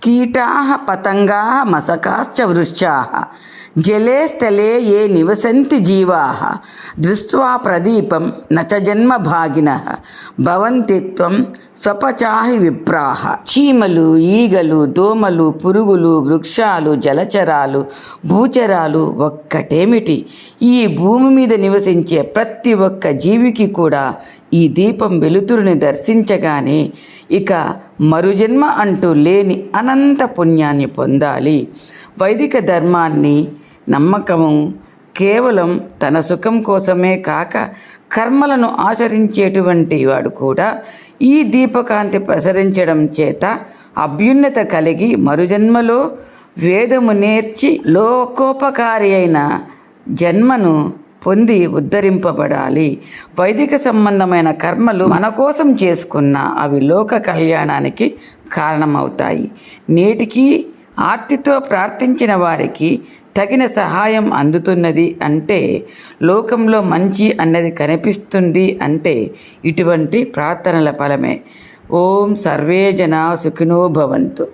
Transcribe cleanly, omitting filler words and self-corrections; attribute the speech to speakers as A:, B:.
A: కీటాः పతంగాः మసకాశ్చ వృశ్చాः జలే స్థలే ఏ నివసంతి జీవాः దృష్ట్వా ప్రదీపం నచ జన్మ భాగినః భవంతి త్వం స్వపచాహి విప్రాః. చీమలు, ఈగలు, దోమలు, పురుగులు, వృక్షాలు, జలచరాలు, భూచరాలు ఒక్కటేమిటి, ఈ భూమి మీద నివసించే ప్రతి ఒక్క జీవికి కూడా ఈ దీపం వెలుతురుని దర్శించగానే ఇక మరుజన్మ అంటూ లేని అనంత పుణ్యాన్ని పొందాలి. వైదిక ధర్మాన్ని నమ్మకము కేవలం తన సుఖం కోసమే కాక కర్మలను ఆచరించేటువంటి వాడు కూడా ఈ దీపకాంతి ప్రసరించడం చేత అభ్యున్నత కలిగి మరుజన్మలో వేదము నేర్చి లోకోపకారి అయిన జన్మను పొంది ఉద్ధరింపబడాలి. వైదిక సంబంధమైన కర్మలు మన కోసం చేసుకున్న అవి లోక కళ్యాణానికి కారణమవుతాయి. నేటికి ఆర్తితో ప్రార్థించిన వారికి తగిన సహాయం అందుతున్నది అంటే, లోకంలో మంచి అన్నది కనిపిస్తుంది అంటే ఇటువంటి ప్రార్థనల ఫలమే. ఓం సర్వే జనా సుఖినో భవంతు.